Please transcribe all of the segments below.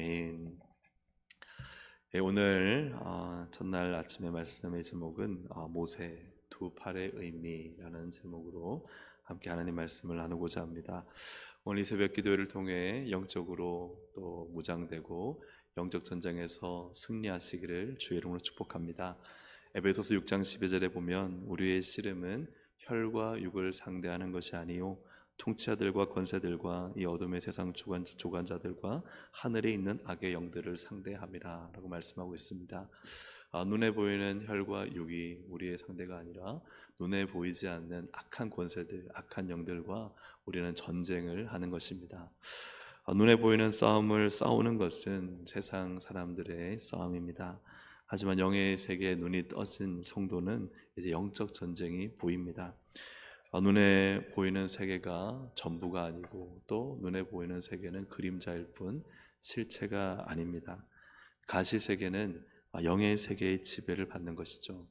아멘. 예, 오늘 첫날 아침의 말씀의 제목은 모세 두 팔의 의미라는 제목으로 함께 하나님 말씀을 나누고자 합니다. 오늘 이 새벽 기도회를 통해 영적으로 또 무장되고 영적 전쟁에서 승리하시기를 주의 이름으로 축복합니다. 에베소서 6장 12절에 보면 우리의 씨름은 혈과 육을 상대하는 것이 아니요 통치자들과 권세들과 이 어둠의 세상 주관자들과 하늘에 있는 악의 영들을 상대함이라 라고 말씀하고 있습니다. 눈에 보이는 혈과 육이 우리의 상대가 아니라 눈에 보이지 않는 악한 권세들, 악한 영들과 우리는 전쟁을 하는 것입니다. 눈에 보이는 싸움을 싸우는 것은 세상 사람들의 싸움입니다. 하지만 영의 세계에 눈이 떠진 성도는 이제 영적 전쟁이 보입니다. 눈에 보이는 세계가 전부가 아니고 또 눈에 보이는 세계는 그림자일 뿐 실체가 아닙니다. 가시 세계는 영의 세계의 지배를 받는 것이죠.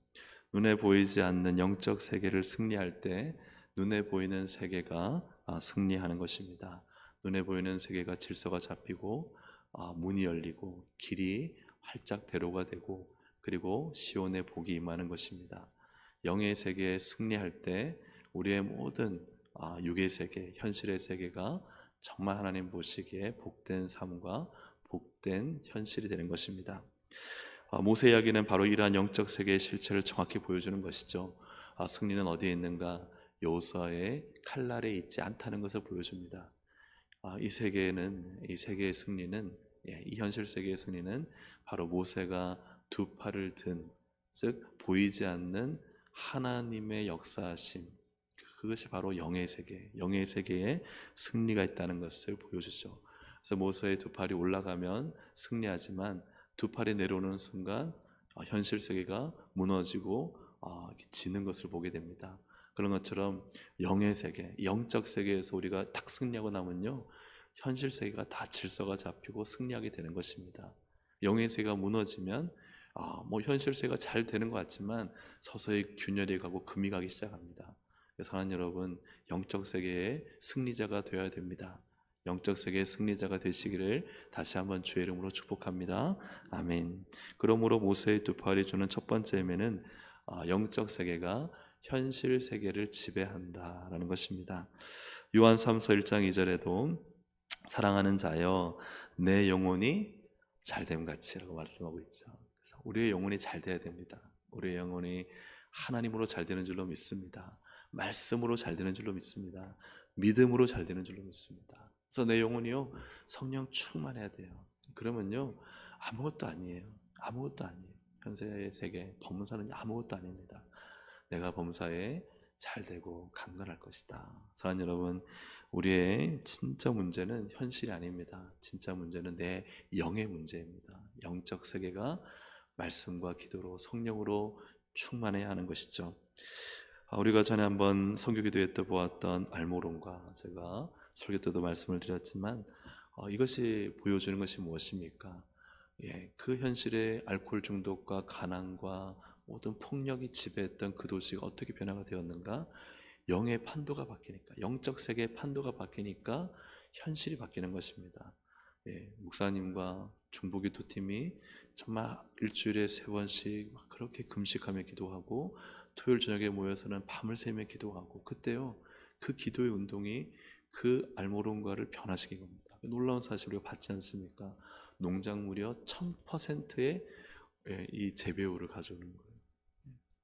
눈에 보이지 않는 영적 세계를 승리할 때 눈에 보이는 세계가 승리하는 것입니다. 눈에 보이는 세계가 질서가 잡히고 문이 열리고 길이 활짝 대로가 되고 그리고 시온의 복이 임하는 것입니다. 영의 세계에 승리할 때 우리의 모든 육의 세계, 현실의 세계가 정말 하나님 보시기에 복된 삶과 복된 현실이 되는 것입니다. 모세 이야기는 바로 이러한 영적 세계의 실체를 정확히 보여주는 것이죠. 승리는 어디에 있는가? 여호수아의 칼날에 있지 않다는 것을 보여줍니다. 이 세계의 승리는, 이 현실 세계의 승리는 바로 모세가 두 팔을 든, 즉 보이지 않는 하나님의 역사하심, 그것이 바로 영의 세계, 영의 세계에 승리가 있다는 것을 보여주죠. 그래서 모세의 두 팔이 올라가면 승리하지만 두 팔이 내려오는 순간 현실 세계가 무너지고 지는 것을 보게 됩니다. 그런 것처럼 영의 세계, 영적 세계에서 우리가 딱 승리하고 나면요, 현실 세계가 다 질서가 잡히고 승리하게 되는 것입니다. 영의 세계가 무너지면 현실 세계가 잘 되는 것 같지만 서서히 균열이 가고 금이 가기 시작합니다. 사랑하는 여러분, 영적 세계의 승리자가 되어야 됩니다. 영적 세계의 승리자가 되시기를 다시 한번 주의 이름으로 축복합니다. 아멘. 그러므로 모세의 두 팔이 주는 첫 번째 의미는 영적 세계가 현실 세계를 지배한다라는 것입니다. 요한 3서 1장 2절에도 사랑하는 자여 내 영혼이 잘됨 같이라고 말씀하고 있죠. 그래서 우리의 영혼이 잘 돼야 됩니다. 우리의 영혼이 하나님으로 잘 되는 줄로 믿습니다. 말씀으로 잘 되는 줄로 믿습니다. 믿음으로 잘 되는 줄로 믿습니다. 그래서 내 영혼이요, 성령 충만해야 돼요. 그러면요, 아무것도 아니에요. 아무것도 아니에요. 현세의 세계, 범사는 아무것도 아닙니다. 내가 범사에 잘 되고 강건할 것이다. 사랑하는 여러분, 우리의 진짜 문제는 현실이 아닙니다. 진짜 문제는 내 영의 문제입니다. 영적 세계가 말씀과 기도로 성령으로 충만해야 하는 것이죠. 우리가 전에 한번 성교기도에 또 보았던 알모론과 제가 설교 때도 말씀을 드렸지만 이것이 보여주는 것이 무엇입니까? 그 현실의 알코올 중독과 가난과 모든 폭력이 지배했던 그 도시가 어떻게 변화가 되었는가? 영의 판도가 바뀌니까, 영적 세계의 판도가 바뀌니까 현실이 바뀌는 것입니다. 목사님과 중보기도 팀이 정말 일주일에 3번씩 그렇게 금식하며 기도하고 토요일 저녁에 모여서는 밤을 새며 기도하고, 그때요, 그 기도의 운동이 그 알모론가를 변화시킨 겁니다. 놀라운 사실 우리가 받지 않습니까? 농작물이요 1000%의 이 재배율을 가져오는 거예요.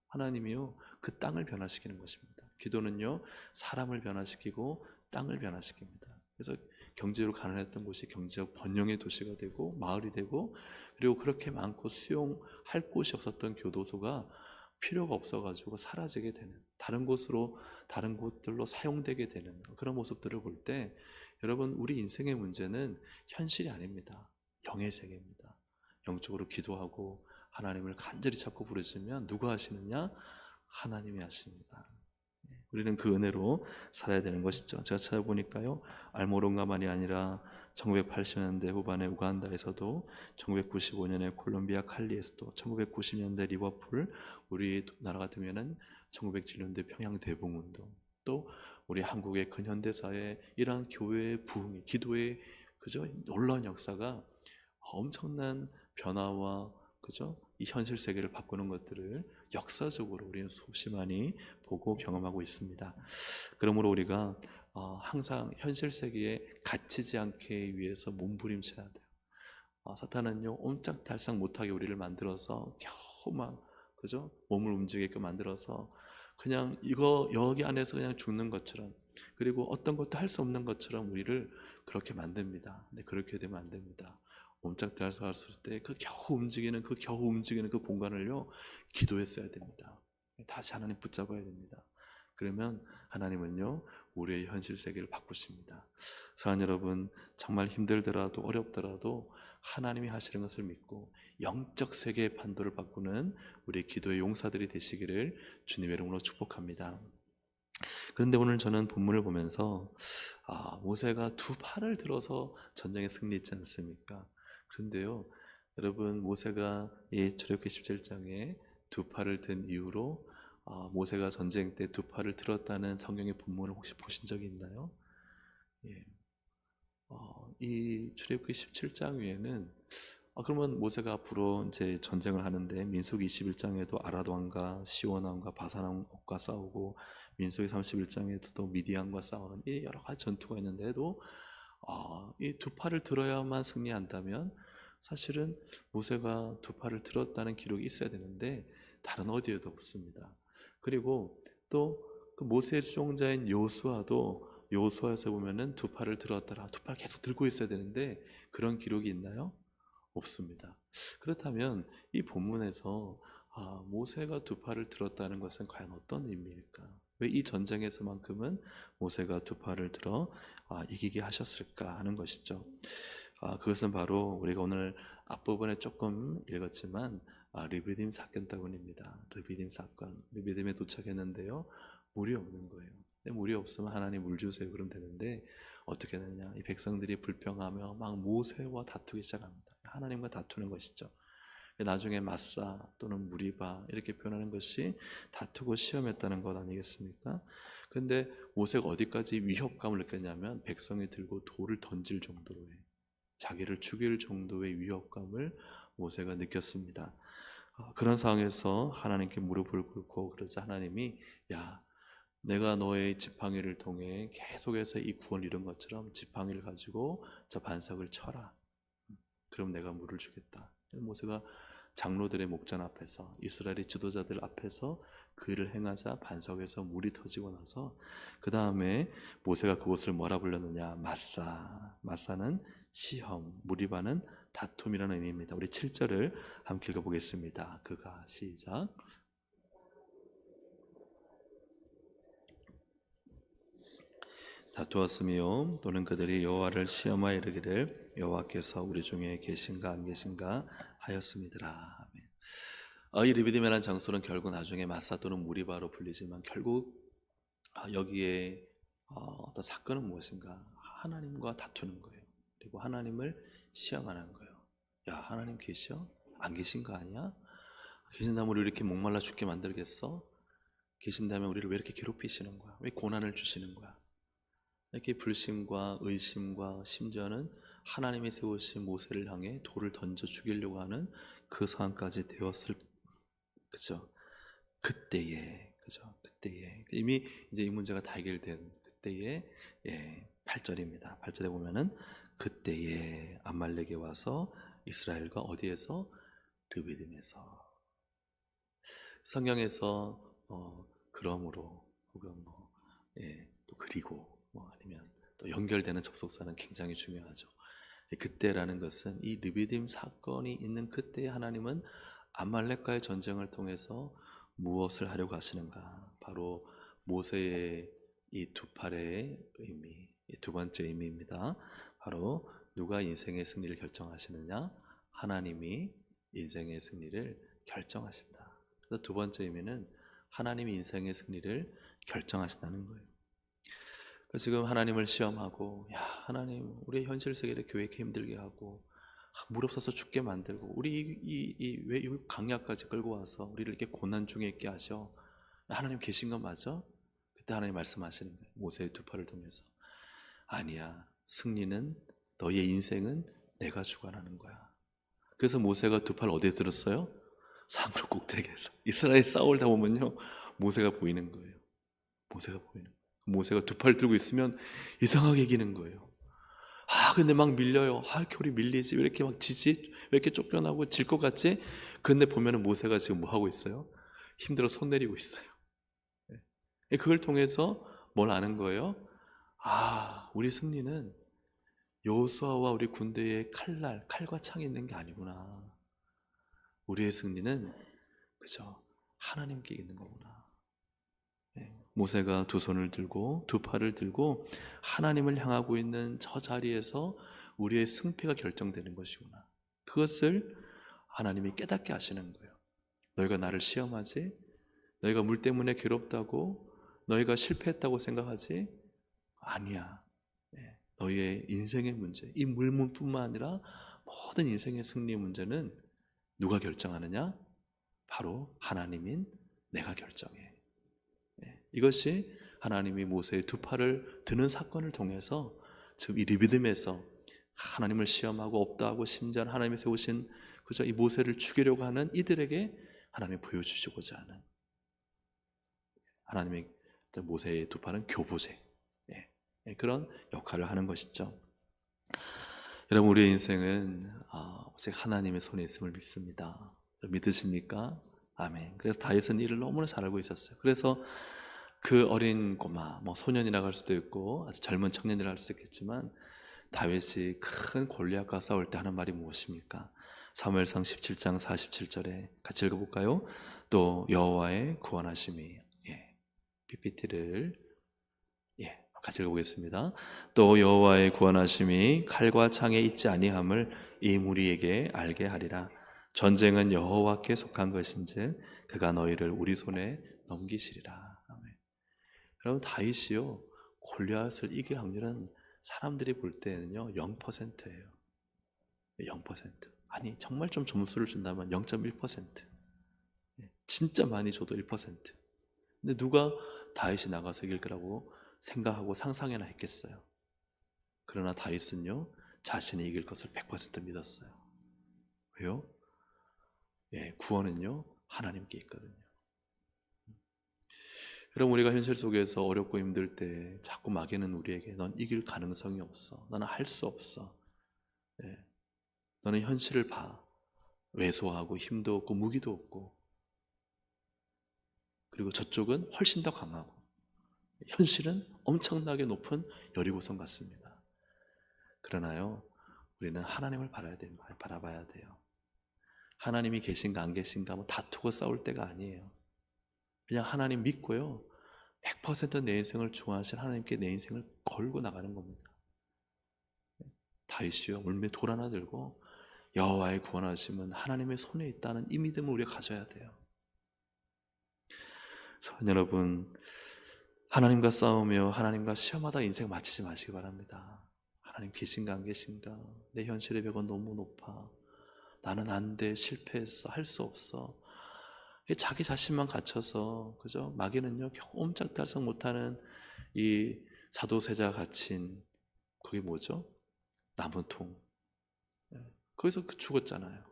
하나님이요 그 땅을 변화시키는 것입니다. 기도는요 사람을 변화시키고 땅을 변화시킵니다. 그래서 경제로 가난했던 곳이 경제적 번영의 도시가 되고 마을이 되고, 그리고 그렇게 많고 수용할 곳이 없었던 교도소가 필요가 없어가지고 사라지게 되는, 다른 곳들로 사용되게 되는 그런 모습들을 볼 때, 여러분, 우리 인생의 문제는 현실이 아닙니다. 영의 세계입니다. 영적으로 기도하고 하나님을 간절히 찾고 부르시면 누가 하시느냐? 하나님이 하십니다. 우리는 그 은혜로 살아야 되는 것이죠. 제가 찾아보니까요, 알모론가만이 아니라 1980년대 후반에 우간다에서도, 1995년에 콜롬비아 칼리에서도, 1990년대 리버풀, 우리 나라 같으면은 1907년대 평양 대봉운동, 또 우리 한국의 근현대사의 이러한 교회의 부흥, 기도의 그저 놀라운 역사가 엄청난 변화와 그죠? 이 현실 세계를 바꾸는 것들을 역사적으로 우리는 수없이 많이 보고 경험하고 있습니다. 그러므로 우리가 항상 현실 세계에 갇히지 않게 위해서 몸부림쳐야 돼요. 사탄은요 옴짝달싹 못하게 우리를 만들어서 겨우 막 그죠? 몸을 움직이게 만들어서 그냥 이거 여기 안에서 그냥 죽는 것처럼, 그리고 어떤 것도 할 수 없는 것처럼 우리를 그렇게 만듭니다. 근데 그렇게 되면 안 됩니다. 옴짝달싹 했을 때 그 겨우 움직이는 그 공간을요 기도했어야 됩니다. 다시 하나님 붙잡아야 됩니다. 그러면 하나님은요 우리의 현실 세계를 바꾸십니다. 사랑하는 여러분, 정말 힘들더라도 어렵더라도 하나님이 하시는 것을 믿고 영적 세계의 판도를 바꾸는 우리 기도의 용사들이 되시기를 주님의 이름으로 축복합니다. 그런데 오늘 저는 본문을 보면서 모세가 두 팔을 들어서 전쟁에 승리했지 않습니까? 그런데요 여러분, 모세가 이 출애굽기 17장에 두 팔을 든 이유로 모세가 전쟁 때 두 팔을 들었다는 성경의 본문을 혹시 보신 적이 있나요? 예. 이 출애굽기 17장 위에는 그러면 모세가 앞으로 이제 전쟁을 하는데 민수기 21장에도 아라도 왕과 시온 왕과 바산 왕과 싸우고 민수기 31장에도 또 미디안과 싸우는 이 여러 가지 전투가 있는데도 이 두 팔을 들어야만 승리한다면 사실은 모세가 두 팔을 들었다는 기록이 있어야 되는데 다른 어디에도 없습니다. 그리고 또 그 모세의 수종자인 요수아에서 보면은 두 팔을 들었더라, 두 팔 계속 들고 있어야 되는데 그런 기록이 있나요? 없습니다. 그렇다면 이 본문에서 모세가 두 팔을 들었다는 것은 과연 어떤 의미일까? 왜 이 전쟁에서만큼은 모세가 두 팔을 들어 이기게 하셨을까 하는 것이죠. 그것은 바로 우리가 오늘 앞부분에 조금 읽었지만 르비딤 사건 때문입니다. 르비딤 사건, 르비딤에 도착했는데요 물이 없는 거예요. 물이 없으면 하나님 물 주세요 그러면 되는데 어떻게 되느냐, 이 백성들이 불평하며 막 모세와 다투기 시작합니다. 하나님과 다투는 것이죠. 나중에 마사 또는 무리바 이렇게 표현하는 것이 다투고 시험했다는 것 아니겠습니까? 근데 모세가 어디까지 위협감을 느꼈냐면 백성이 들고 돌을 던질 정도로의, 자기를 죽일 정도의 위협감을 모세가 느꼈습니다. 그런 상황에서 하나님께 무릎을 꿇고 그래서 하나님이 야, 내가 너의 지팡이를 통해 계속해서 이 구원을 이룬 것처럼 지팡이를 가지고 저 반석을 쳐라. 그럼 내가 물을 주겠다. 모세가 장로들의 목전 앞에서, 이스라엘의 지도자들 앞에서 그 일을 행하자 반석에서 물이 터지고 나서 그 다음에 모세가 그곳을 뭐라 불렀느냐, 마사. 마사는 시험, 무리바는 다툼이라는 의미입니다. 우리 7절을 함께 읽어보겠습니다. 그가 시작. 다투었으며 또는 그들이 여호와를 시험하여 이르기를 여호와께서 우리 중에 계신가 안 계신가 하였음이더라. 아멘. 이 르비딤이라는 장소는 결국 나중에 마사 또는 무리바로 불리지만 결국 여기에 어떤 사건은 무엇인가, 하나님과 다투는 거예요. 그리고 하나님을 시험하는 거예요. 야, 하나님 계셔? 안 계신 거 아니야? 계신다면 우리 이렇게 목말라 죽게 만들겠어? 계신다면 우리를 왜 이렇게 괴롭히시는 거야? 왜 고난을 주시는 거야? 이렇게 불신과 의심과 심지어는 하나님이 세우신 모세를 향해 돌을 던져 죽이려고 하는 그 상황까지 되었을, 그죠? 그때에, 그죠? 그때에 이미 이제 이 문제가 다 해결된 그때에, 8절입니다. 8절에 보면은 그때에 아말렉에 와서 이스라엘과 어디에서? 르비딤에서. 성경에서 그러므로 혹은 또 그리고 아니면 또 연결되는 접속사는 굉장히 중요하죠. 그때라는 것은 이 르비딤 사건이 있는 그때에 하나님은 아말렉과의 전쟁을 통해서 무엇을 하려고 하시는가? 바로 모세의 이 두 팔의 의미, 이 두 번째 의미입니다. 바로 누가 인생의 승리를 결정하시느냐? 하나님이 인생의 승리를 결정하신다. 그래서 두 번째 의미는 하나님이 인생의 승리를 결정하신다는 거예요. 그래서 지금 하나님을 시험하고, 야, 하나님 우리의 현실 세계를 교회 이렇게 힘들게 하고 무릎 서서 죽게 만들고 우리 왜 이 강약까지 끌고 와서 우리를 이렇게 고난 중에 있게 하셔? 하나님 계신 건 맞아? 그때 하나님 말씀하시는 거예요. 모세의 두 팔을 통해서. 아니야, 승리는, 너의 인생은 내가 주관하는 거야. 그래서 모세가 두 팔 어디에 들었어요? 산으로 꼭대기에서. 이스라엘 싸울다 보면요, 모세가 보이는 거예요. 모세가 보이는 거예요. 모세가 두 팔 들고 있으면 이상하게 이기는 거예요. 근데 막 밀려요. 이렇게 우리 밀리지? 왜 이렇게 막 지지? 왜 이렇게 쫓겨나고 질 것 같지? 근데 보면은 모세가 지금 뭐 하고 있어요? 힘들어 손 내리고 있어요. 그걸 통해서 뭘 아는 거예요? 우리 승리는 여호수아와 우리 군대의 칼과 창이 있는 게 아니구나. 우리의 승리는 그저 하나님께 있는 거구나. 모세가 두 손을 들고 두 팔을 들고 하나님을 향하고 있는 저 자리에서 우리의 승패가 결정되는 것이구나. 그것을 하나님이 깨닫게 하시는 거예요. 너희가 나를 시험하지? 너희가 물 때문에 괴롭다고? 너희가 실패했다고 생각하지? 아니야. 너희의 인생의 문제, 이 물문뿐만 아니라 모든 인생의 승리의 문제는 누가 결정하느냐? 바로 하나님인 내가 결정해. 이것이 하나님이 모세의 두 팔을 드는 사건을 통해서 지금 이 리비듬에서 하나님을 시험하고 없다 하고 심지어 하나님이 세우신 그저 이 모세를 죽이려고 하는 이들에게 하나님이 보여주시고자 하는, 하나님의 모세의 두 팔은 교보제, 그런 역할을 하는 것이죠. 여러분, 우리의 인생은 오직 하나님의 손에 있음을 믿습니다. 믿으십니까? 아멘. 그래서 다윗은 이를 너무나 잘 알고 있었어요. 그래서 그 어린 꼬마, 소년이라고 할 수도 있고 아주 젊은 청년이라고 할 수도 있겠지만, 다윗이 큰 골리앗과 싸울 때 하는 말이 무엇입니까? 사무엘상 17장 47절에 같이 읽어볼까요? 또 여호와의 구원하심이, PPT를 같이 읽어보겠습니다. 또 여호와의 구원하심이 칼과 창에 있지 아니함을 이 무리에게 알게 하리라. 전쟁은 여호와께 속한 것인즉 그가 너희를 우리 손에 넘기시리라. 아멘. 여러분, 다윗이요, 골리앗을 이길 확률은 사람들이 볼 때는요 0%예요. 0%. 아니, 정말 좀 점수를 준다면 0.1%. 진짜 많이 줘도 1%. 근데 누가 다윗이 나가서 이길 거라고 생각하고 상상이나 했겠어요? 그러나 다윗은요, 자신이 이길 것을 100% 믿었어요. 왜요? 구원은요 하나님께 있거든요. 여러분, 우리가 현실 속에서 어렵고 힘들 때 자꾸 막이는 우리에게 넌 이길 가능성이 없어, 너는 할 수 없어, 너는 현실을 봐, 왜소하고 힘도 없고 무기도 없고, 그리고 저쪽은 훨씬 더 강하고, 현실은 엄청나게 높은 여리고성 같습니다. 그러나요, 우리는 하나님을 바라봐야 돼요. 하나님이 계신가 안 계신가 다투고 싸울 때가 아니에요. 그냥 하나님 믿고요, 100% 내 인생을 중화하신 하나님께 내 인생을 걸고 나가는 겁니다. 다윗이요, 물매 돌 하나 들고 여호와의 구원하심은 하나님의 손에 있다는 이 믿음을 우리가 가져야 돼요. 여러분, 하나님과 싸우며 하나님과 시험하다 인생 마치지 마시기 바랍니다. 하나님 계신가 안 계신가? 내 현실의 벽은 너무 높아. 나는 안 돼, 실패했어, 할 수 없어. 자기 자신만 갇혀서, 그죠? 마귀는요 옴짝달싹 못하는 이 사도세자 갇힌, 그게 뭐죠? 나무통. 거기서 죽었잖아요.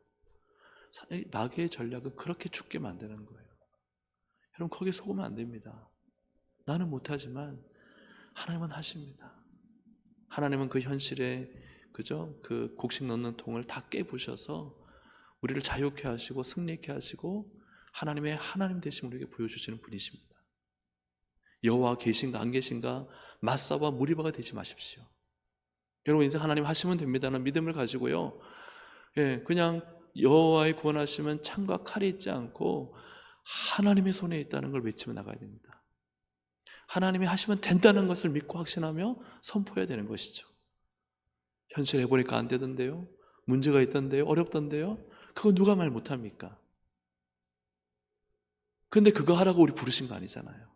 마귀의 전략은 그렇게 죽게 만드는 거예요. 여러분, 거기에 속으면 안 됩니다. 나는 못하지만 하나님은 하십니다. 하나님은 그 현실에, 그죠? 그 곡식 넣는 통을 다 깨부셔서 우리를 자유케 하시고 승리케 하시고 하나님의 하나님 되심 우리에게 보여주시는 분이십니다. 여호와 계신가 안 계신가 맞서봐 무리바가 되지 마십시오. 여러분, 인생 하나님 하시면 됩니다는 믿음을 가지고요, 그냥 여호와의 구원하시면 창과 칼이 있지 않고 하나님의 손에 있다는 걸 외치며 나가야 됩니다. 하나님이 하시면 된다는 것을 믿고 확신하며 선포해야 되는 것이죠. 현실 해보니까 안 되던데요, 문제가 있던데요, 어렵던데요, 그거 누가 말 못합니까? 근데 그거 하라고 우리 부르신 거 아니잖아요.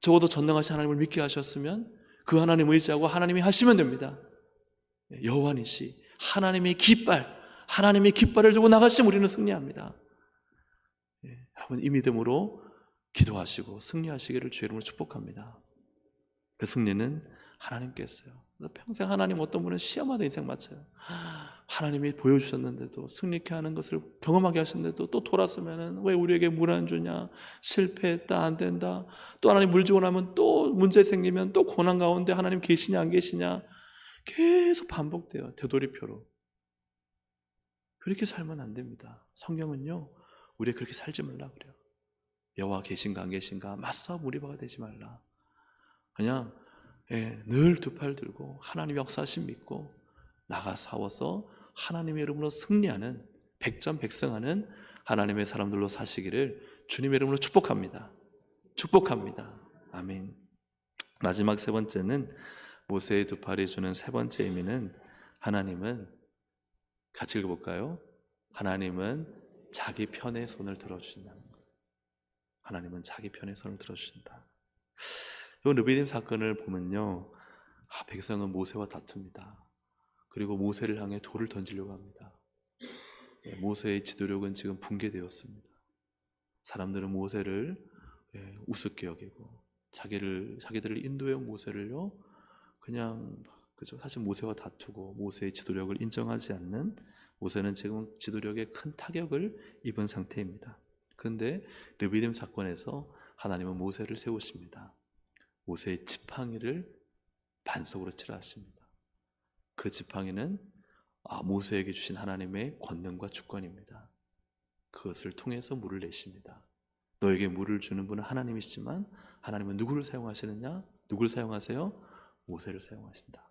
적어도 전능하신 하나님을 믿게 하셨으면 그 하나님 의지하고 하나님이 하시면 됩니다. 여호와 니시, 하나님의 깃발을 들고 나가시면 우리는 승리합니다. 여러분, 이 믿음으로 기도하시고 승리하시기를 주의 이름으로 축복합니다. 그 승리는 하나님께 있어요. 평생 하나님, 어떤 분은 시험하다 인생 마쳐요. 하나님이 보여주셨는데도, 승리케 하는 것을 경험하게 하셨는데도 또 돌아서면은 왜 우리에게 물 안 주냐, 실패했다, 안 된다, 또 하나님 물 주고 나면 또 문제 생기면 또 고난 가운데 하나님 계시냐 안 계시냐 계속 반복돼요. 되돌이표로. 그렇게 살면 안 됩니다. 성경은요, 우리 그렇게 살지 말라 그래요. 여호와 계신가 안 계신가 맞서 무리바가 되지 말라. 그냥 늘 두 팔 들고 하나님 역사하심 믿고 나가 싸워서 하나님의 이름으로 승리하는, 백전백승하는 하나님의 사람들로 사시기를 주님의 이름으로 축복합니다. 축복합니다. 아멘. 마지막 세 번째는, 모세의 두 팔이 주는 세 번째 의미는, 하나님은, 같이 읽어볼까요? 하나님은 자기 편의 손을 들어주신다는 거예요. 하나님은 자기 편의 손을 들어주신다. 이 르비딤 사건을 보면요, 백성은 모세와 다툽니다. 그리고 모세를 향해 돌을 던지려고 합니다. 모세의 지도력은 지금 붕괴되었습니다. 사람들은 모세를 우습게 여기고 자기들을 인도해온 모세를요, 그냥 그죠, 사실 모세와 다투고 모세의 지도력을 인정하지 않는, 모세는 지금 지도력에 큰 타격을 입은 상태입니다. 그런데 르비딤 사건에서 하나님은 모세를 세우십니다. 모세의 지팡이를 반석으로 치라 하십니다. 그 지팡이는 모세에게 주신 하나님의 권능과 주권입니다. 그것을 통해서 물을 내십니다. 너에게 물을 주는 분은 하나님이시지만 하나님은 누구를 사용하시느냐? 누구를 사용하세요? 모세를 사용하신다.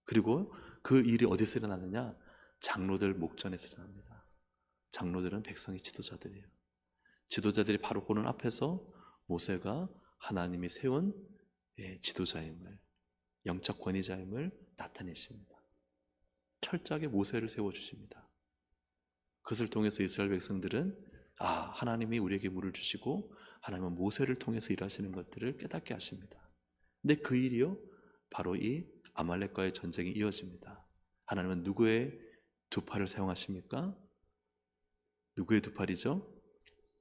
그리고 그 일이 어디서 일어나느냐? 장로들 목전에서 일어납니다. 장로들은 백성의 지도자들이에요. 지도자들이 바로 보는 앞에서 모세가 하나님이 세운 지도자임을, 영적 권위자임을 나타내십니다. 철저하게 모세를 세워주십니다. 그것을 통해서 이스라엘 백성들은 하나님이 우리에게 물을 주시고 하나님은 모세를 통해서 일하시는 것들을 깨닫게 하십니다. 근데 그 일이요, 바로 이 아말렉과의 전쟁이 이어집니다. 하나님은 누구의 두 팔을 사용하십니까? 누구의 두 팔이죠?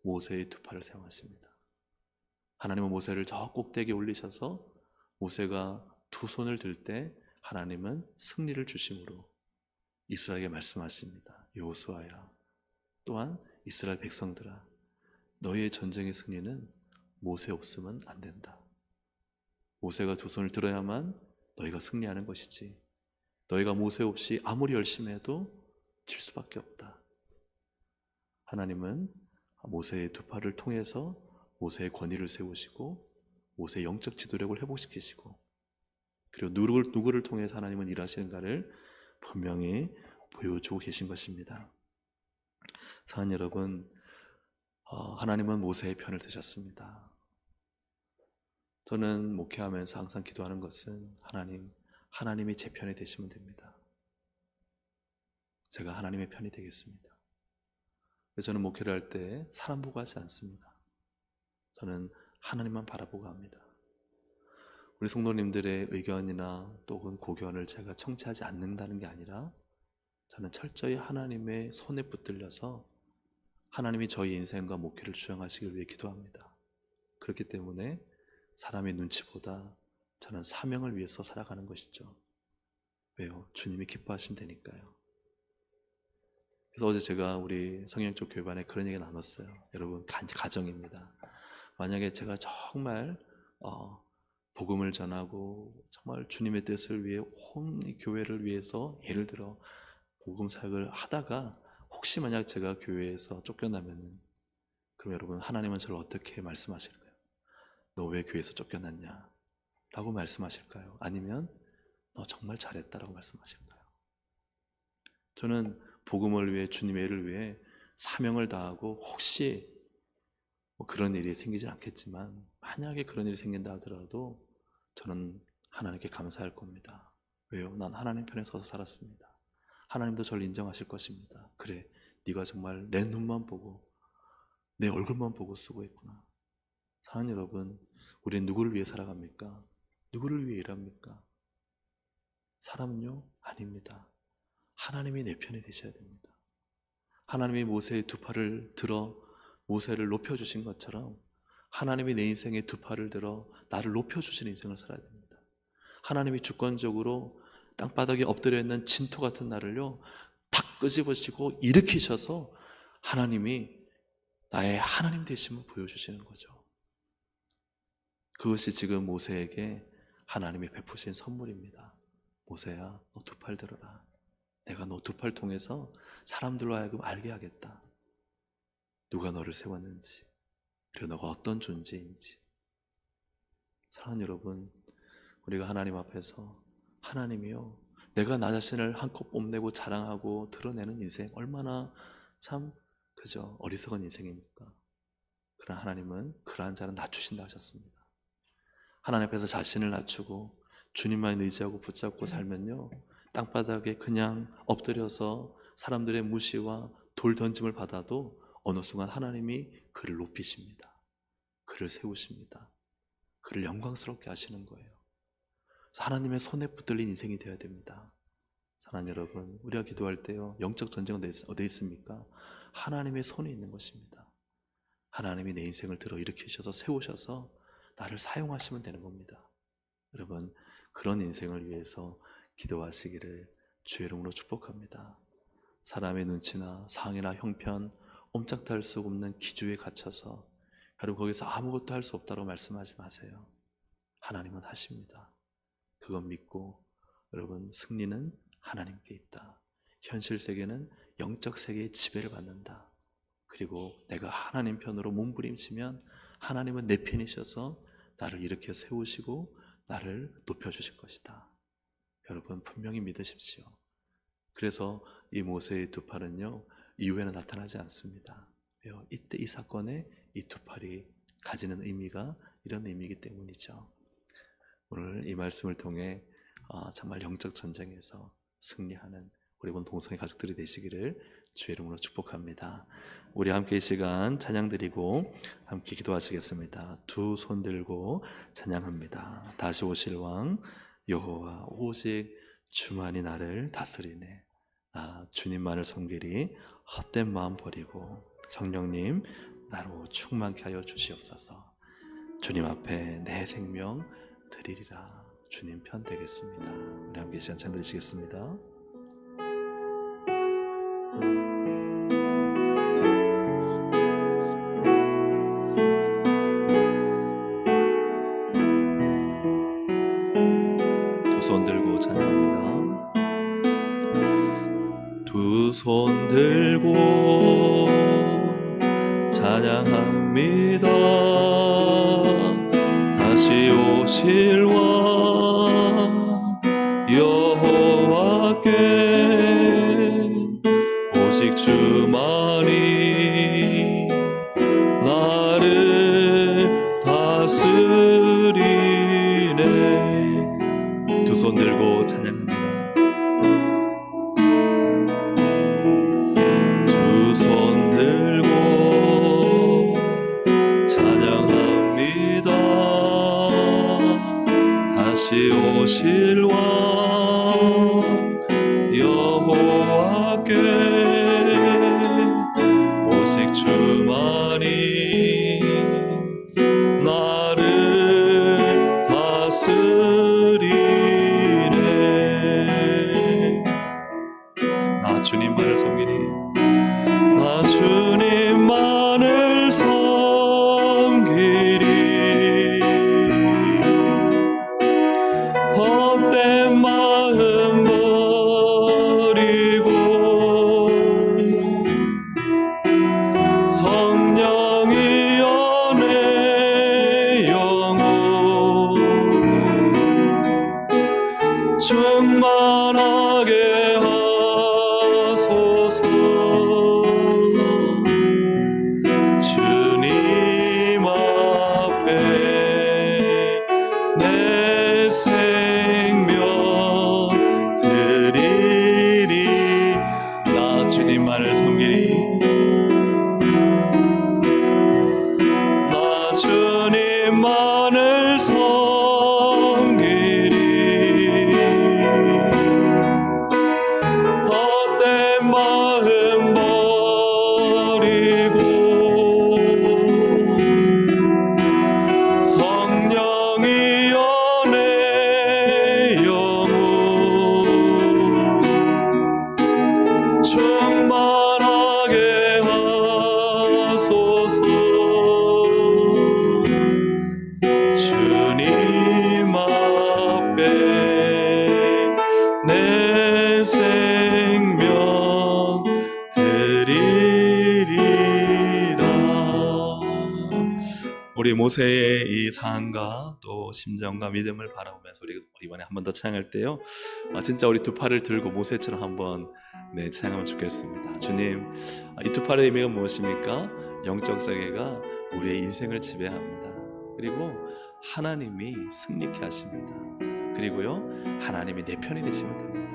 모세의 두 팔을 사용하십니다. 하나님은 모세를 저 꼭대기에 올리셔서 모세가 두 손을 들 때 하나님은 승리를 주심으로 이스라엘에게 말씀하십니다. 여호수아야, 또한 이스라엘 백성들아, 너희의 전쟁의 승리는 모세 없으면 안 된다. 모세가 두 손을 들어야만 너희가 승리하는 것이지, 너희가 모세 없이 아무리 열심히 해도 질 수밖에 없다. 하나님은 모세의 두 팔을 통해서 모세의 권위를 세우시고 모세의 영적 지도력을 회복시키시고, 그리고 누구를 통해서 하나님은 일하시는가를 분명히 보여주고 계신 것입니다. 사랑하는 여러분, 하나님은 모세의 편을 드셨습니다. 저는 목회하면서 항상 기도하는 것은, 하나님이 제 편이 되시면 됩니다. 제가 하나님의 편이 되겠습니다. 저는 목회를 할 때 사람 보고 하지 않습니다. 저는 하나님만 바라보고 합니다. 우리 성도님들의 의견이나 또는 고견을 제가 청취하지 않는다는 게 아니라, 저는 철저히 하나님의 손에 붙들려서 하나님이 저희 인생과 목회를 주장하시길 위해 기도합니다. 그렇기 때문에 사람의 눈치보다 저는 사명을 위해서 살아가는 것이죠. 왜요? 주님이 기뻐하시면 되니까요. 그래서 어제 제가 우리 성령적 교회반에 그런 얘기 나눴어요. 여러분, 가정입니다. 만약에 제가 정말 복음을 전하고 정말 주님의 뜻을 위해 온 교회를 위해서, 예를 들어 복음 사역을 하다가 혹시 만약 제가 교회에서 쫓겨나면은, 그럼 여러분, 하나님은 저를 어떻게 말씀하실까요? 너 왜 교회에서 쫓겨났냐? 라고 말씀하실까요? 아니면 너 정말 잘했다라고 말씀하실까요? 저는 복음을 위해, 주님의 일을 위해 사명을 다하고, 혹시 그런 일이 생기지 않겠지만 만약에 그런 일이 생긴다 하더라도 저는 하나님께 감사할 겁니다. 왜요? 난 하나님 편에 서서 살았습니다. 하나님도 저를 인정하실 것입니다. 그래, 네가 정말 내 눈만 보고 내 얼굴만 보고 쓰고 있구나. 사랑하는 여러분, 우리는 누구를 위해 살아갑니까? 누구를 위해 일합니까? 사람은요? 아닙니다. 하나님이 내 편이 되셔야 됩니다. 하나님이 모세의 두 팔을 들어 모세를 높여주신 것처럼 하나님이 내 인생의 두 팔을 들어 나를 높여주시는 인생을 살아야 됩니다. 하나님이 주권적으로 땅바닥에 엎드려 있는 진토 같은 나를요 탁 끄집으시고 일으키셔서 하나님이 나의 하나님 되심을 보여주시는 거죠. 그것이 지금 모세에게 하나님이 베푸신 선물입니다. 모세야, 너 두 팔 들어라. 내가 너 두 팔 통해서 사람들로 하여금 알게 하겠다. 누가 너를 세웠는지, 그리고 너가 어떤 존재인지. 사랑하는 여러분, 우리가 하나님 앞에서 하나님이요, 내가 나 자신을 한껏 뽐내고 자랑하고 드러내는 인생 얼마나 참 그저 어리석은 인생입니까? 그러나 하나님은 그러한 자는 낮추신다 하셨습니다. 하나님 앞에서 자신을 낮추고 주님만 의지하고 붙잡고 살면요, 땅바닥에 그냥 엎드려서 사람들의 무시와 돌 던짐을 받아도 어느 순간 하나님이 그를 높이십니다. 그를 세우십니다. 그를 영광스럽게 하시는 거예요. 그래서 하나님의 손에 붙들린 인생이 되어야 됩니다. 사랑하는 여러분, 우리가 기도할 때요, 영적 전쟁은 어디에 있습니까? 하나님의 손에 있는 것입니다. 하나님이 내 인생을 들어 일으키셔서 세우셔서 나를 사용하시면 되는 겁니다. 여러분, 그런 인생을 위해서 기도하시기를 주의 이름으로 축복합니다. 사람의 눈치나 상이나 형편, 옴짝달할 수 없는 기주에 갇혀서 여러분 거기서 아무것도 할 수 없다고 말씀하지 마세요. 하나님은 하십니다. 그건 믿고 여러분, 승리는 하나님께 있다. 현실 세계는 영적 세계의 지배를 받는다. 그리고 내가 하나님 편으로 몸부림치면 하나님은 내 편이셔서 나를 일으켜 세우시고 나를 높여주실 것이다. 여러분, 분명히 믿으십시오. 그래서 이 모세의 두 팔은요, 이후에는 나타나지 않습니다. 왜요? 이때 이 사건에 이 두 팔이 가지는 의미가 이런 의미이기 때문이죠. 오늘 이 말씀을 통해 정말 영적 전쟁에서 승리하는 우리 본 동성애 가족들이 되시기를 주의 이름으로 축복합니다. 우리 함께 이 시간 찬양 드리고 함께 기도하시겠습니다. 두 손 들고 찬양합니다. 다시 오실 왕 여호와, 오직 주만이 나를 다스리네. 나 주님만을 섬기리. 헛된 마음 버리고 성령님 나로 충만케 하여 주시옵소서. 주님 앞에 내 생명 드리리라. 주님 편 되겠습니다. 우리 함께 이 시간 찬양 드리시겠습니다. 두 손 들고 찬양합니다. 두 손 들고 찬양합니다. 다시 오실 왕 여호와께, 오직 주만이 나를 다스리네. 두 손 들고 찬양합니다. 두 손 들고 찬양합니다. 다시 오실 왕 여호와께, 오직 주만이 나를 다스리네. 나 주님만을 섬기리. 나 주님만을 섬기리. 헛된 마음 버리고 성령이여 내 영혼 충만하게 하소서. 주님 앞에 내 생명 드리리. 나 주님만을 섬기리. 나 주님만을 섬기리. 헛된 마음 버리고 성령이여 내 우리 모세의 이 상황과 또 심정과 믿음을 바라보면서 우리 이번에 한 번 더 찬양할 때요, 진짜 우리 두 팔을 들고 모세처럼 한번 찬양하면 좋겠습니다. 주님, 이 두 팔의 의미가 무엇입니까? 영적 세계가 우리의 인생을 지배합니다. 그리고 하나님이 승리케 하십니다. 그리고요, 하나님이 내 편이 되시면 됩니다.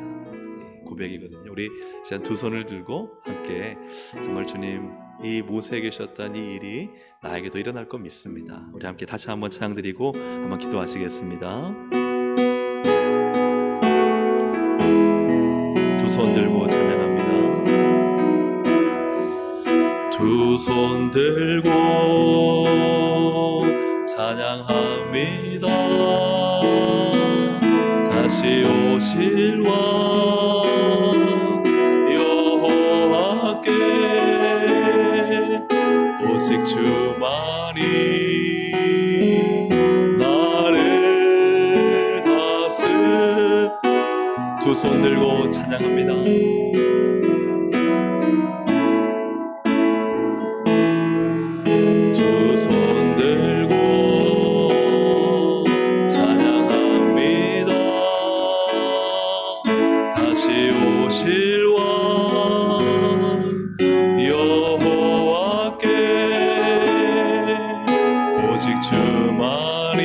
고백이거든요. 우리 이제 두 손을 들고 함께 정말 주님, 이 모세에게 주셨던 이 일이 나에게도 일어날 거 믿습니다. 우리 함께 다시 한번 찬양 드리고 한번 기도하시겠습니다. 두 손 들고 찬양합니다. 두 손 들고 찬양합니다. 다시 오실 왕 여호와께 오직 주만이 나를 두 손 들고 찬양합니다. 두 손 들고 찬양합니다. 다시 오실 왕 여호와께 오직 주만이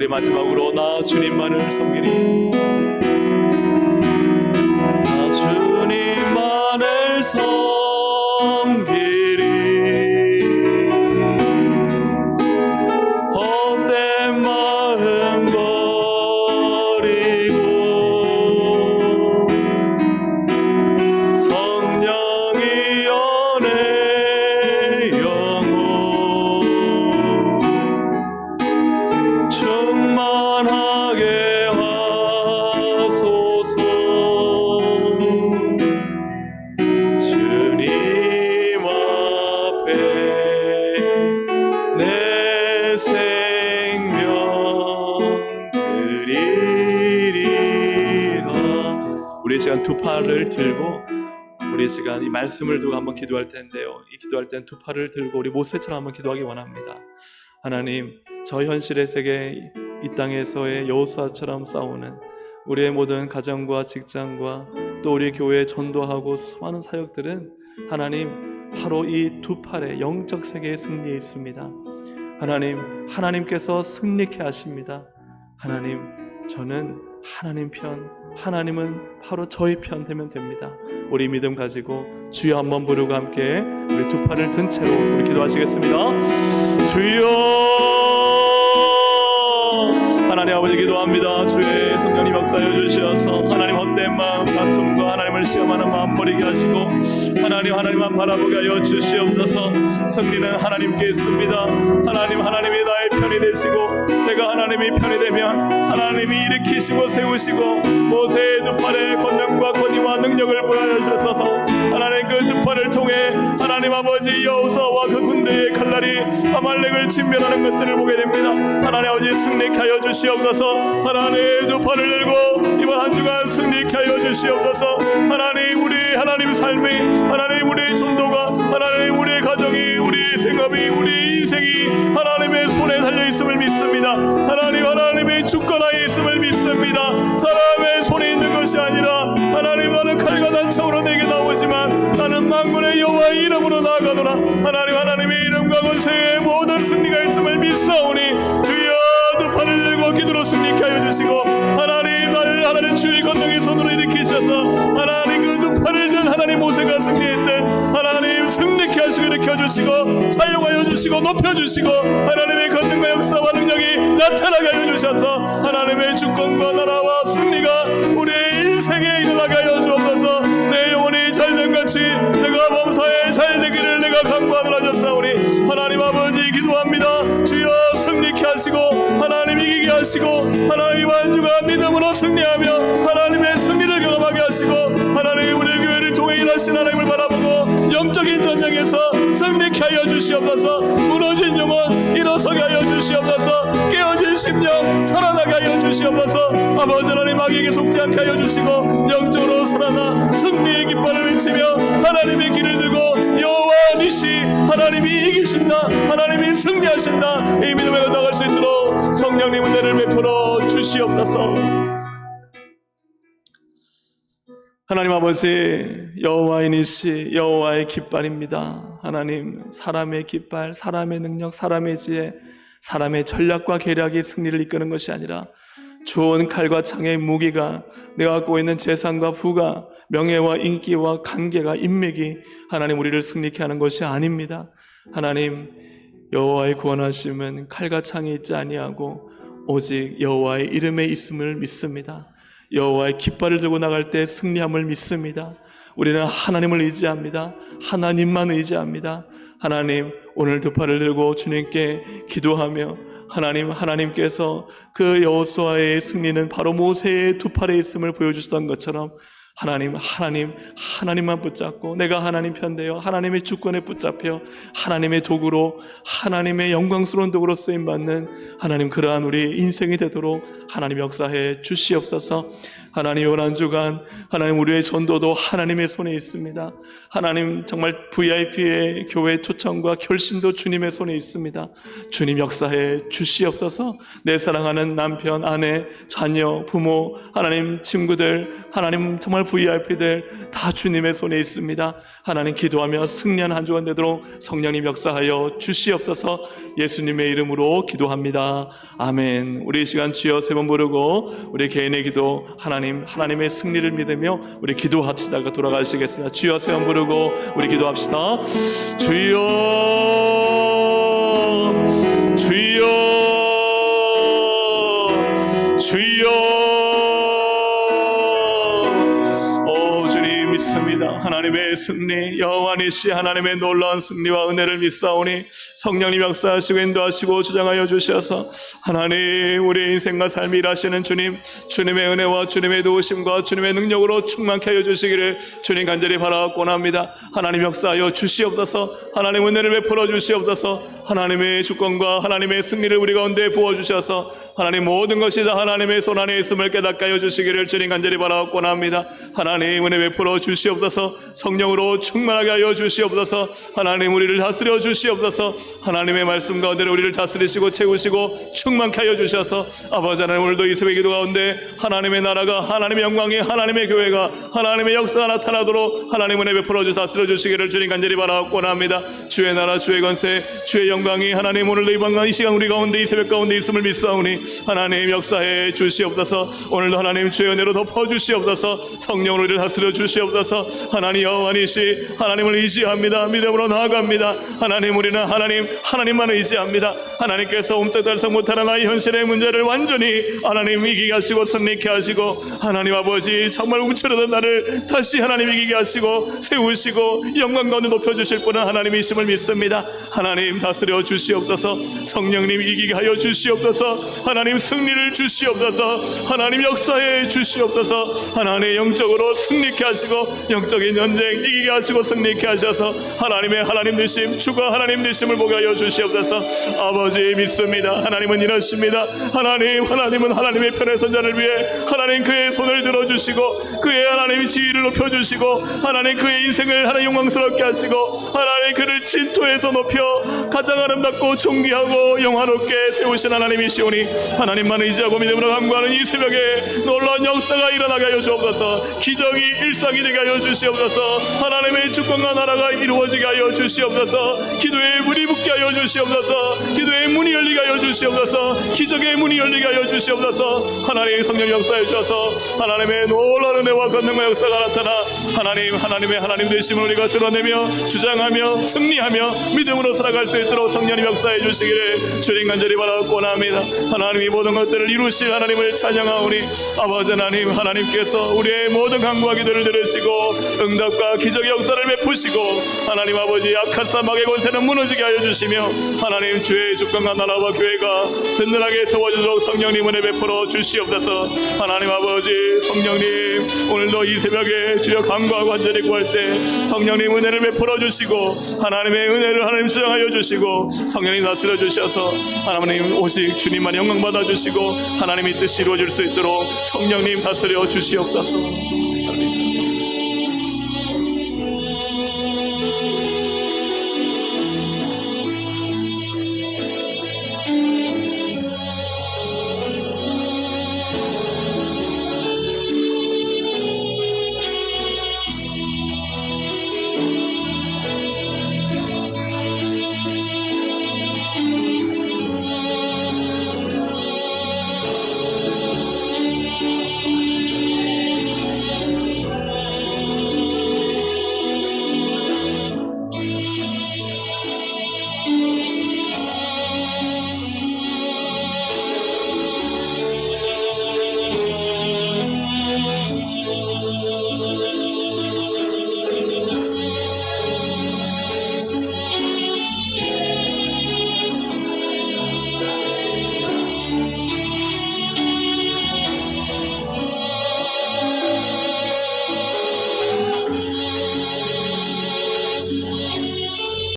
마지막으로 나 주님만을 섬기리. 나 주님만을 섬기리. 헛된 마음 버리고 성령이 연애 영혼 충만하게 하소서. 주님 앞에 내 생명 드리리라. 우리 시간 두 팔을 들고 우리 시간 이 말씀을 두고 한번 기도할 텐데요, 이 기도할 땐 두 팔을 들고 우리 모세처럼 한번 기도하기 원합니다. 하나님, 저 현실의 세계 이 땅에서의 여호수아처럼 싸우는 우리의 모든 가정과 직장과 또 우리 교회에 전도하고 수많은 사역들은 하나님 바로 이 두 팔의 영적 세계의 승리에 있습니다. 하나님, 하나님께서 승리케 하십니다. 하나님, 저는 하나님 편, 하나님은 바로 저희 편 되면 됩니다. 우리 믿음 가지고 주여 한번 부르고 함께 우리 두 팔을 든 채로 우리 기도하시겠습니다. 주여. 하나님 아버지 기도합니다. 주의 성령님 역사여 주시어서 하나님 헛된 마음 다툼과 하나님을 시험하는 마음 버리게 하시고 하나님만 바라보게 하여 주시옵소서. 승리는 하나님께 있습니다. 하나님이 나의 편이 되시고 내가 하나님이 편이 되면 하나님이 일으키시고 세우시고 모세의 두 팔의 권능과 권위와 능력을 보여 주셔서 하나님 그 두 팔을 통해 하나님 아버지 여호수아와 그 군대의 칼날이 아말렉을 진멸하는 것들을 보게 됩니다. 하나님 아버지 승리케 하여 주시옵소서. 하나님 두 팔을 들고 이번 한 주간 승리케 하여 주시옵소서. 하나님 우리 하나님 삶이 하나님 우리 전도가 하나님 우리 가정이 우리 생업이 우리 인생이 하나님의 손에 달려있음을 믿습니다. 하나님의 주권하에 있음을 믿습니다. 사람의 손에 있는 것이 아니라 하나님 나는 칼과 단창으로 내게 나오지만 나는 만군의 여호와의 이름으로 나아가노라. 하나님의 이름과 권세의 모든 승리가 있음을 믿사오니 주여 두 팔을 들고 기도로 승리케 하여 주시고 주시고 사용하여 주시고 높여주시고 하나님의 권능과 역사와 능력이 나타나게 하여 주셔서 하나님의 주권과 나라와 승리가 우리의 인생에 일어나게 하여 주옵소서. 내 영혼이 잘됨같이 내가 범사에 잘되기를 내가 간구하노라 하셨사오니 하나님 아버지 기도합니다. 주여 승리케 하시고 하나님 이기게 하시고 하나님 완주가 믿음으로 승리하며 하나님의 승리를 경험하게 하시고 하나님 우리 교회를 통해 일하신 하나님을 바라보고 영적인 전쟁에서 승리케 하여 주시옵소서. 무너진 영혼 일어서게 하여 주시옵소서. 깨어진 심령 살아나게 하여 주시옵소서. 아버지 하나님 악에게 속지 않게 하여 주시고 영적으로 살아나 승리의 깃발을 외치며 하나님의 길을 들고 여호와 니시 하나님이 이기신다 하나님이 승리하신다 이 믿음에 나아갈 수 있도록 성령님 은혜를 베풀어 주시옵소서. 하나님 아버지 여호와의 니시 여호와의 깃발입니다. 하나님 사람의 깃발 사람의 능력 사람의 지혜 사람의 전략과 계략이 승리를 이끄는 것이 아니라 좋은 칼과 창의 무기가 내가 갖고 있는 재산과 부가 명예와 인기와 관계가 인맥이 하나님 우리를 승리케 하는 것이 아닙니다. 하나님 여호와의 구원하심은 칼과 창이 있지 아니하고 오직 여호와의 이름에 있음을 믿습니다. 여호와의 깃발을 들고 나갈 때 승리함을 믿습니다. 우리는 하나님을 의지합니다. 하나님만 의지합니다. 하나님 오늘 두 팔을 들고 주님께 기도하며 하나님께서 그 여호수아의 승리는 바로 모세의 두 팔에 있음을 보여주셨던 것처럼 하나님만 붙잡고 내가 하나님 편되어 하나님의 주권에 붙잡혀 하나님의 도구로 하나님의 영광스러운 도구로 쓰임받는 하나님 그러한 우리 인생이 되도록 하나님 역사해 주시옵소서. 하나님 이번 한 주간 하나님 우리의 전도도 하나님의 손에 있습니다. 하나님 정말 VIP의 교회 초청과 결신도 주님의 손에 있습니다. 주님 역사해 주시옵소서. 내 사랑하는 남편, 아내, 자녀, 부모, 하나님 친구들, 하나님 정말 VIP들 다 주님의 손에 있습니다. 하나님 기도하며 승리한 한 주간 되도록 성령님 역사하여 주시옵소서. 예수님의 이름으로 기도합니다. 아멘. 우리 이 시간 주여 세 번 부르고 우리 개인의 기도 하나님의 승리를 믿으며 우리 기도합시다가 돌아가시겠습니다. 주여 세 번 부르고 우리 기도합시다. 주여 주여 주여. 하나님의 승리 여호와 니시 하나님의 놀라운 승리와 은혜를 믿사오니 성령님 역사하시고 인도하시고 주장하여 주셔서 하나님 우리의 인생과 삶이 일하시는 주님의 은혜와 주님의 도우심과 주님의 능력으로 충만케 하여 주시기를 주님 간절히 바라옵고합니다. 하나님 역사하여 주시옵소서. 하나님 은혜를 베풀어 주시옵소서. 하나님의 주권과 하나님의 승리를 우리 가운데 부어주셔서 하나님 모든 것이 다 하나님의 손 안에 있음을 깨닫게 하여 주시기를 주님 간절히 바라옵고합니다. 하나님 은혜 베풀어 주시옵소서. 성령으로 충만하게 하여 주시옵소서. 하나님 우리를 다스려 주시옵소서. 하나님의 말씀 가운데 우리를 다스리시고 채우시고 충만케 하여 주셔서 아버지 하나님 오늘도 이 새벽 기도 가운데 하나님의 나라가 하나님의 영광이 하나님의 교회가 하나님의 역사가 나타나도록 하나님 은혜 베풀어 주 다스려 주시기를 주님 간절히 바라옵고합니다. 주의 나라 주의 권세 주의 영광이 하나님 오늘도 이 방과 이 시간 우리 가운데 이 새벽 가운데 있음을 믿사오니 하나님 역사해 주시옵소서. 오늘도 하나님 주의 은혜로 덮어 주시옵소서. 성령으로 우리를 다스려 주시옵소서. 하나님 여호와니시 하나님을 의지합니다. 믿음으로 나아갑니다. 하나님 우리는 하나님만 의지합니다. 하나님께서 옴짝달싹 못하는 나의 현실의 문제를 완전히 하나님 이기게 하시고 승리케 하시고 하나님 아버지 정말 움츠러든 나를 다시 하나님 이기게 하시고 세우시고 영광 가운데 높여주실 분은 하나님이심을 믿습니다. 하나님 다스려 주시옵소서. 성령님 이기게 하여 주시옵소서. 하나님 승리를 주시옵소서. 하나님 역사해 주시옵소서. 하나님 영적으로 승리케 하시고 영적인 전쟁 이기게 하시고 승리케 하셔서 하나님 되심 주가 하나님 되심을 보게 하여 주시옵소서. 아버지 믿습니다. 하나님은 이러십니다. 하나님은 하나님의 편의 선자를 위해 하나님 그의 손을 들어주시고 그의 하나님 지위를 높여주시고 하나님 그의 인생을 하나님 영광스럽게 하시고 하나님 그를 진토에서 높여 가장 아름답고 존귀하고 영화롭게 세우신 하나님이시오니 하나님만 의지하고 믿음으로 간구하는 이 새벽에 놀라운 역사가 일어나게 하여 주옵소서. 기적이 일상이 되게 하여 주시옵소서. 하나님의 주권과 나라가 이루어지게 하여 주시옵소서. 기도의 물이 붙게 하여 주시옵소서. 기도의 문이 열리게 하여 주시옵소서. 기적의 문이 열리게 하여 주시옵소서. 하나님 성령 역사해 주셔서 하나님의 놀라운 은혜와 권능과 역사가 나타나 하나님의 하나님 되심을 우리가 드러내며 주장하며 승리하며 믿음으로 살아갈 수 있도록 성령님 역사해 주시기를 주님 간절히 바라고 원합니다. 하나님이 모든 것들을 이루실 하나님을 찬양하오니 아버지 하나님, 하나님께서 우리의 모든 간구와 기도를 들으시고 응답과 기적의 역사를 베푸시고 하나님 아버지 악한 사막의 권세는 무너지게 하여 주시며 하나님 주의 주권과 나라와 교회가 든든하게 세워지도록 성령님 은혜 베풀어 주시옵소서. 하나님 아버지 성령님 오늘도 이 새벽에 주여 간구하고 간절히 구할 때 성령님 은혜를 베풀어 주시고 하나님의 은혜를 하나님 수정하여 주시고 성령님 다스려 주셔서 하나님 오직 주님만 영광 받아 주시고 하나님의 뜻이 이루어질 수 있도록 성령님 다스려 주시옵소서.